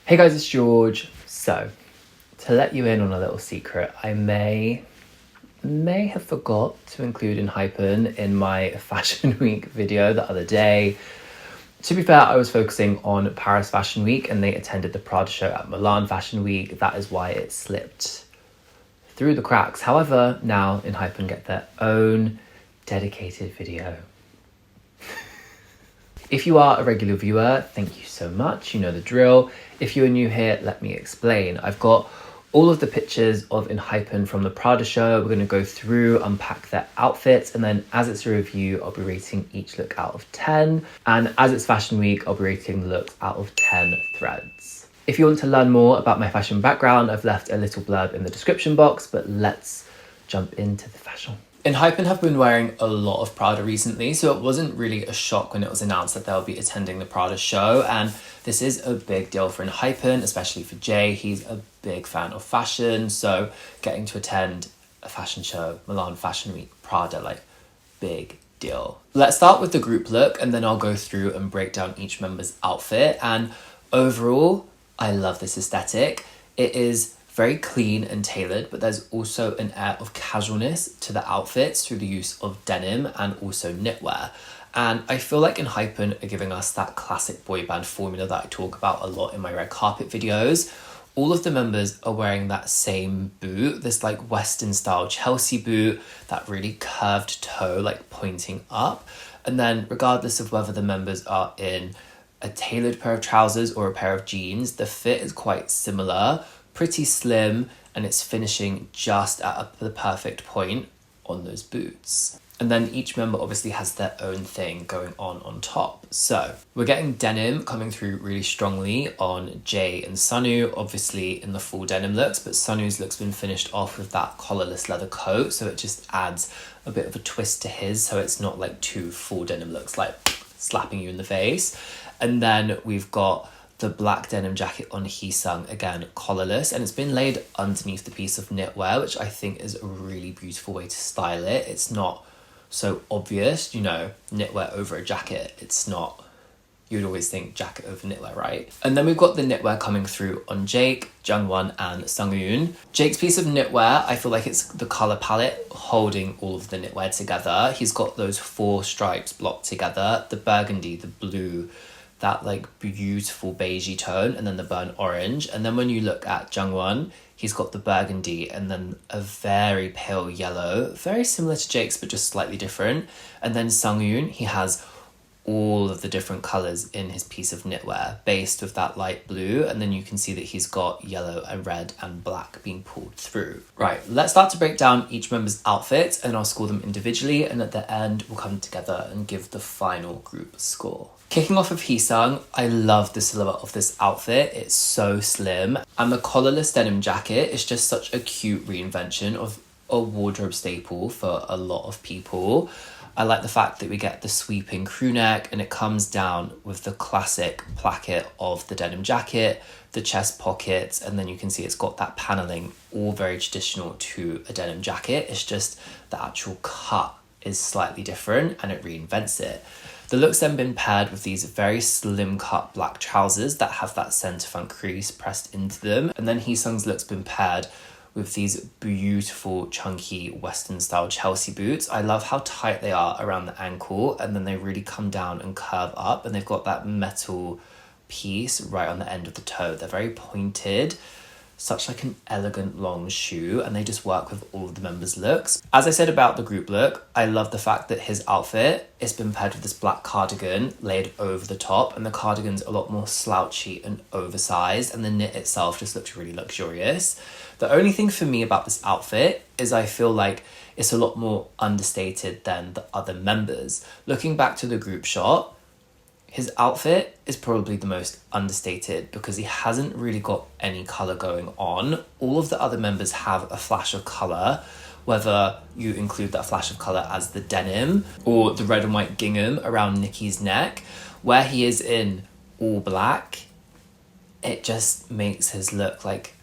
Hey guys, it's George. So, to let you in on a little secret, I may have forgot to include Enhypen in my Fashion Week video the other day. To be fair, I was focusing on Paris Fashion Week and they attended the Prada show at Milan Fashion Week. That is why it slipped through the cracks. However, now Enhypen get their own dedicated video. If you are a regular viewer, thank you so much. You know the drill. If you are new here, let me explain. I've got all of the pictures of Enhypen from the Prada show. We're going to go through, unpack their outfits, and then as it's a review, I'll be rating each look out of 10. And as it's Fashion Week, I'll be rating the looks out of 10 threads. If you want to learn more about my fashion background, I've left a little blurb in the description box, but let's jump into the fashion. Enhypen have been wearing a lot of Prada recently, so it wasn't really a shock when it was announced that they'll be attending the Prada show, and this is a big deal for Enhypen, especially for Jay. He's a big fan of fashion, so getting to attend a fashion show, Milan Fashion Week, Prada, like, big deal. Let's start with the group look, and then I'll go through and break down each member's outfit, and overall, I love this aesthetic. It is very clean and tailored, but there's also an air of casualness to the outfits through the use of denim and also knitwear. And I feel like Enhypen are giving us that classic boy band formula that I talk about a lot in my red carpet videos. All of the members are wearing that same boot, this like Western style Chelsea boot, that really curved toe, like pointing up. And then regardless of whether the members are in a tailored pair of trousers or a pair of jeans, the fit is quite similar. Pretty slim, and it's finishing just at the perfect point on those boots. And then each member obviously has their own thing going on top. So we're getting denim coming through really strongly on Jay and Sunu, obviously in the full denim looks, but Sunu's look's been finished off with that collarless leather coat, so it just adds a bit of a twist to his, so it's not like two full denim looks like slapping you in the face. And then we've got the black denim jacket on Heesung, again collarless, and it's been laid underneath the piece of knitwear, which I think is a really beautiful way to style it. It's not so obvious, you know, knitwear over a jacket. It's not, you'd always think jacket over knitwear, right? And then we've got the knitwear coming through on Jake, Jungwon and Sunghoon. Jake's piece of knitwear, I feel like it's the colour palette holding all of the knitwear together. He's got those 4 stripes blocked together, the burgundy, the blue, that like beautiful beigey tone, and then the burnt orange. And then when you look at Jungwon, he's got the burgundy and then a very pale yellow, very similar to Jake's but just slightly different. And then Sunghoon, he has all of the different colours in his piece of knitwear based with that light blue, and then you can see that he's got yellow and red and black being pulled through. Right, let's start to break down each member's outfits, and I'll score them individually, and at the end we'll come together and give the final group score. Kicking off with Heesung, I love the silhouette of this outfit. It's so slim, and the collarless denim jacket is just such a cute reinvention of a wardrobe staple for a lot of people. I like the fact that we get the sweeping crew neck, and it comes down with the classic placket of the denim jacket, the chest pockets, and then you can see it's got that paneling, all very traditional to a denim jacket. It's just the actual cut is slightly different and it reinvents it. The look's then been paired with these very slim cut black trousers that have that centre front crease pressed into them. And then Heesung's look's been paired with these beautiful chunky Western style Chelsea boots. I love how tight they are around the ankle, and then they really come down and curve up, and they've got that metal piece right on the end of the toe. They're very pointed, such like an elegant long shoe, and they just work with all of the members' looks. As I said about the group look, I love the fact that his outfit, it's been paired with this black cardigan laid over the top, and the cardigan's a lot more slouchy and oversized, and the knit itself just looks really luxurious. The only thing for me about this outfit is I feel like it's a lot more understated than the other members. Looking back to the group shot, his outfit is probably the most understated because he hasn't really got any colour going on. All of the other members have a flash of colour, whether you include that flash of colour as the denim or the red and white gingham around Nicki's neck. Where he is in all black, it just makes his look like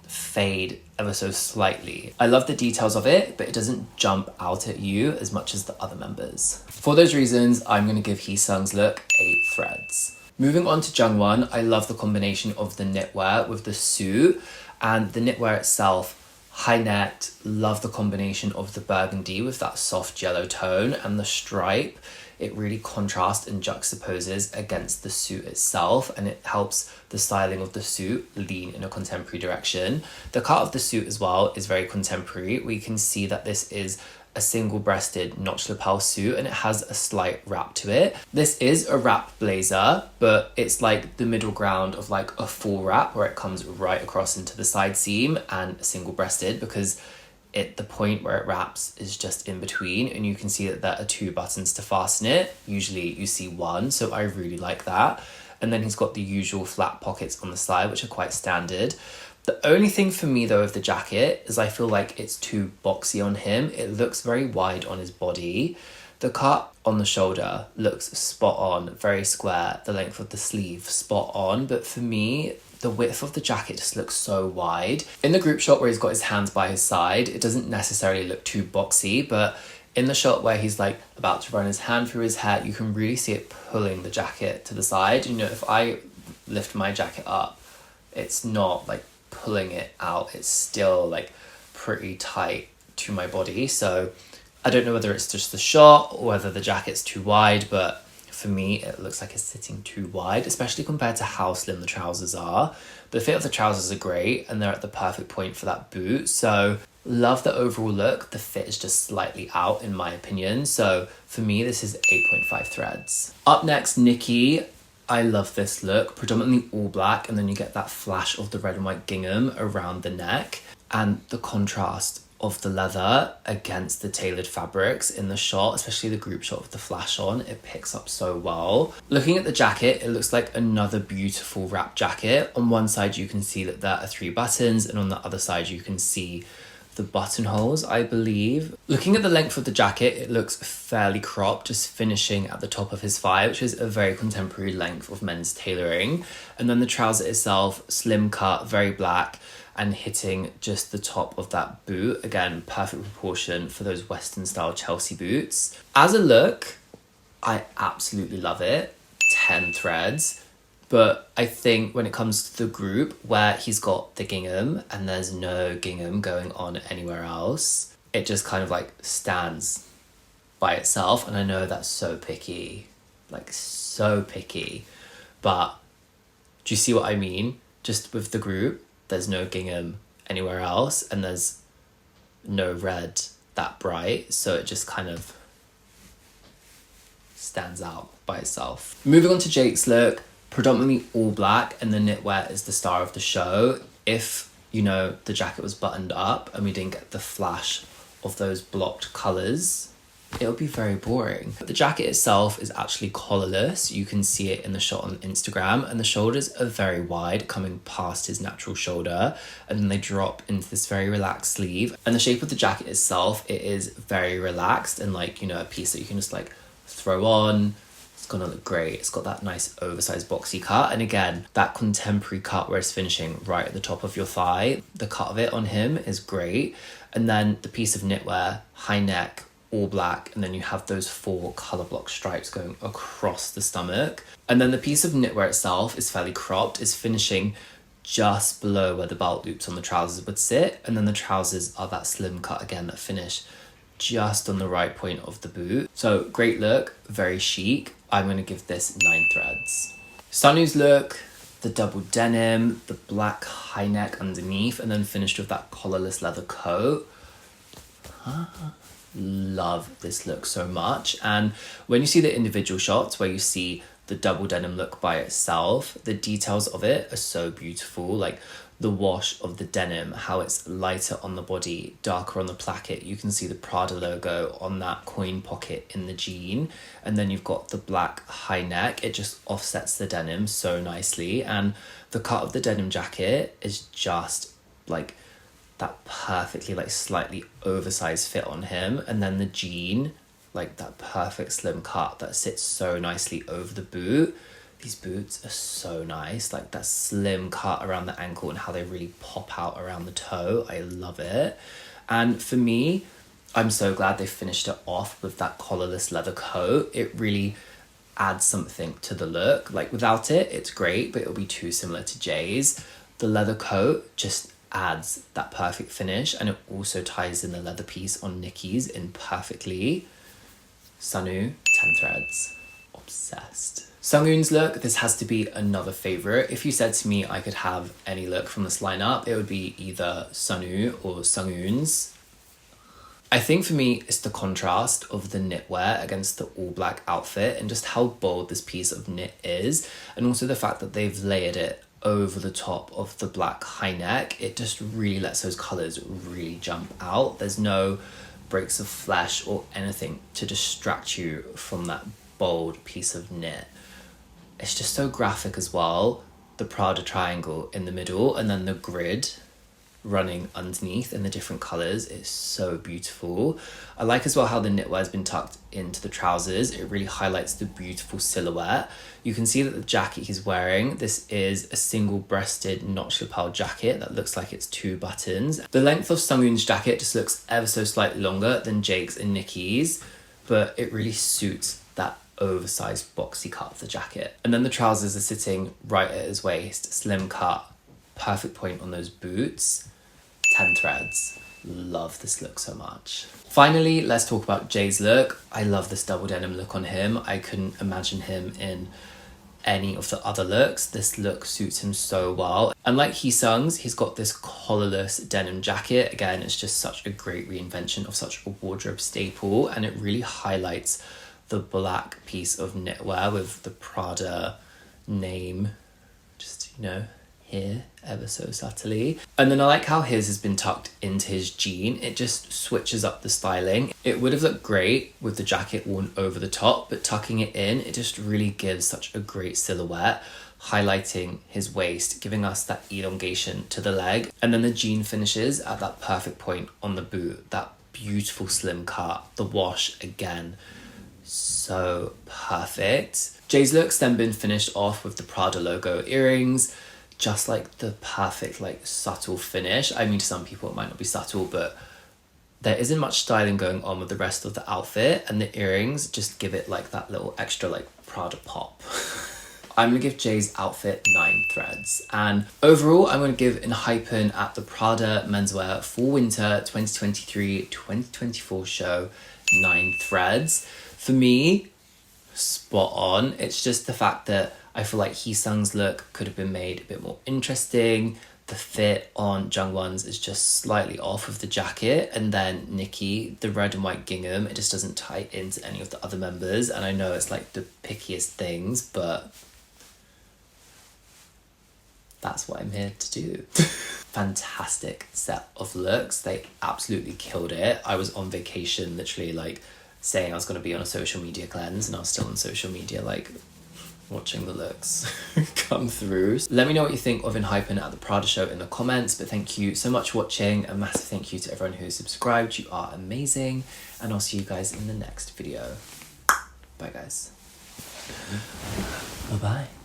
fade ever so slightly. I love the details of it, but it doesn't jump out at you as much as the other members. For those reasons, I'm going to give Heesung's look 8 threads. Moving on to Jungwon, I love the combination of the knitwear with the suit, and the knitwear itself, high neck, love the combination of the burgundy with that soft yellow tone and the stripe. It really contrasts and juxtaposes against the suit itself, and it helps the styling of the suit lean in a contemporary direction. The cut of the suit as well is very contemporary. We can see that this is a single-breasted notch lapel suit, and it has a slight wrap to it. This is a wrap blazer, but it's like the middle ground of like a full wrap where it comes right across into the side seam, and single-breasted because the point where it wraps is just in between, and you can see that there are 2 buttons to fasten it. Usually you see 1, so I really like that. And then he's got the usual flat pockets on the side, which are quite standard. The only thing for me though of the jacket is I feel like it's too boxy on him. It looks very wide on his body. The cut on the shoulder looks spot on, very square. The length of the sleeve, spot on. But for me, the width of the jacket just looks so wide. In the group shot where he's got his hands by his side, it doesn't necessarily look too boxy, but in the shot where he's like about to run his hand through his hair, you can really see it pulling the jacket to the side. You know, if I lift my jacket up, it's not like pulling it out, it's still like pretty tight to my body. So I don't know whether it's just the shot or whether the jacket's too wide, but for me it looks like it's sitting too wide, especially compared to how slim the trousers are. The fit of the trousers are great and they're at the perfect point for that boot, so love the overall look. The fit is just slightly out in my opinion, so for me this is 8.5 threads. Up next, Nikki. I love this look, predominantly all black, and then you get that flash of the red and white gingham around the neck, and the contrast of the leather against the tailored fabrics in the shot, especially the group shot with the flash on, it picks up so well. Looking at the jacket, it looks like another beautiful wrap jacket. On one side you can see that there are 3 buttons, and on the other side you can see the buttonholes, I believe. Looking at the length of the jacket, it looks fairly cropped, just finishing at the top of his thigh, which is a very contemporary length of men's tailoring. And then the trouser itself, slim cut, very black, and hitting just the top of that boot. Again, perfect proportion for those Western style Chelsea boots. As a look, I absolutely love it. 10 threads. But I think when it comes to the group where he's got the gingham and there's no gingham going on anywhere else, it just kind of like stands by itself. And I know that's so picky, like so picky, but do you see what I mean? Just with the group, there's no gingham anywhere else and there's no red that bright. So it just kind of stands out by itself. Moving on to Jake's look. Predominantly all black, and the knitwear is the star of the show. If, you know, the jacket was buttoned up and we didn't get the flash of those blocked colours, it would be very boring. The jacket itself is actually collarless. You can see it in the shot on Instagram, and the shoulders are very wide, coming past his natural shoulder, and then they drop into this very relaxed sleeve. And the shape of the jacket itself, it is very relaxed and like, you know, a piece that you can just like throw on. It's gonna look great. It's got that nice oversized boxy cut, and again that contemporary cut where it's finishing right at the top of your thigh. The cut of it on him is great. And then the piece of knitwear, high neck, all black, and then you have those 4 colour block stripes going across the stomach. And then the piece of knitwear itself is fairly cropped, is finishing just below where the belt loops on the trousers would sit, and then the trousers are that slim cut again that finish just on the right point of the boot. So great look, very chic. I'm going to give this 9 threads. Sanu's look, the double denim, the black high neck underneath, and then finished with that collarless leather coat. Love this look so much. And when you see the individual shots where you see the double denim look by itself, the details of it are so beautiful. Like the wash of the denim, how it's lighter on the body, darker on the placket. You can see the Prada logo on that coin pocket in the jean. And then you've got the black high neck. It just offsets the denim so nicely. And the cut of the denim jacket is just like that perfectly like slightly oversized fit on him. And then the jean, like that perfect slim cut that sits so nicely over the boot. These boots are so nice, like that slim cut around the ankle and how they really pop out around the toe. I love it. And for me, I'm so glad they finished it off with that collarless leather coat. It really adds something to the look. Like without it, it's great, but it'll be too similar to Jay's. The leather coat just adds that perfect finish, and it also ties in the leather piece on Nikki's in perfectly. Sunu, 10 threads. Obsessed. Sunghoon's look, this has to be another favourite. If you said to me I could have any look from this lineup, it would be either Sunu or Sunghoon's. I think for me, it's the contrast of the knitwear against the all black outfit and just how bold this piece of knit is. And also the fact that they've layered it over the top of the black high neck. It just really lets those colours really jump out. There's no breaks of flesh or anything to distract you from that bold piece of knit. It's just so graphic as well. The Prada triangle in the middle and then the grid running underneath in the different colours is so beautiful. I like as well how the knitwear has been tucked into the trousers. It really highlights the beautiful silhouette. You can see that the jacket he's wearing, this is a single-breasted notch lapel jacket that looks like it's 2 buttons. The length of Sunghoon's jacket just looks ever so slightly longer than Jake's and Nikki's, but it really suits that oversized boxy cut of the jacket. And then the trousers are sitting right at his waist, slim cut, perfect point on those boots, 10 threads. Love this look so much. Finally, let's talk about Jay's look. I love this double denim look on him. I couldn't imagine him in any of the other looks. This look suits him so well. And like Heesung's, he's got this collarless denim jacket. Again, it's just such a great reinvention of such a wardrobe staple, and it really highlights the black piece of knitwear with the Prada name, just, you know, here ever so subtly. And then I like how his has been tucked into his jean. It just switches up the styling. It would have looked great with the jacket worn over the top, but tucking it in, it just really gives such a great silhouette, highlighting his waist, giving us that elongation to the leg. And then the jean finishes at that perfect point on the boot, that beautiful slim cut, the wash again, so perfect. Jay's look's then been finished off with the Prada logo earrings, just like the perfect, like, subtle finish. I mean, to some people it might not be subtle, but there isn't much styling going on with the rest of the outfit, and the earrings just give it like that little extra like Prada pop. I'm gonna give Jay's outfit 9 threads, and overall I'm gonna give Enhypen at the Prada menswear fall winter 2023-2024 show 9 threads. For me, spot on. It's just the fact that I feel like Heesung's look could have been made a bit more interesting. The fit on Jungwon's is just slightly off of the jacket, and then Nikki, the red and white gingham, it just doesn't tie into any of the other members. And I know it's like the pickiest things, but that's what I'm here to do. Fantastic set of looks. They absolutely killed it. I was on vacation literally like saying I was going to be on a social media cleanse, and I was still on social media like watching the looks come through. Let me know what you think of Enhypen at the Prada show in the comments, but thank you so much for watching. A massive thank you to everyone who has subscribed. You are amazing, and I'll see you guys in the next video. Bye guys. Bye bye.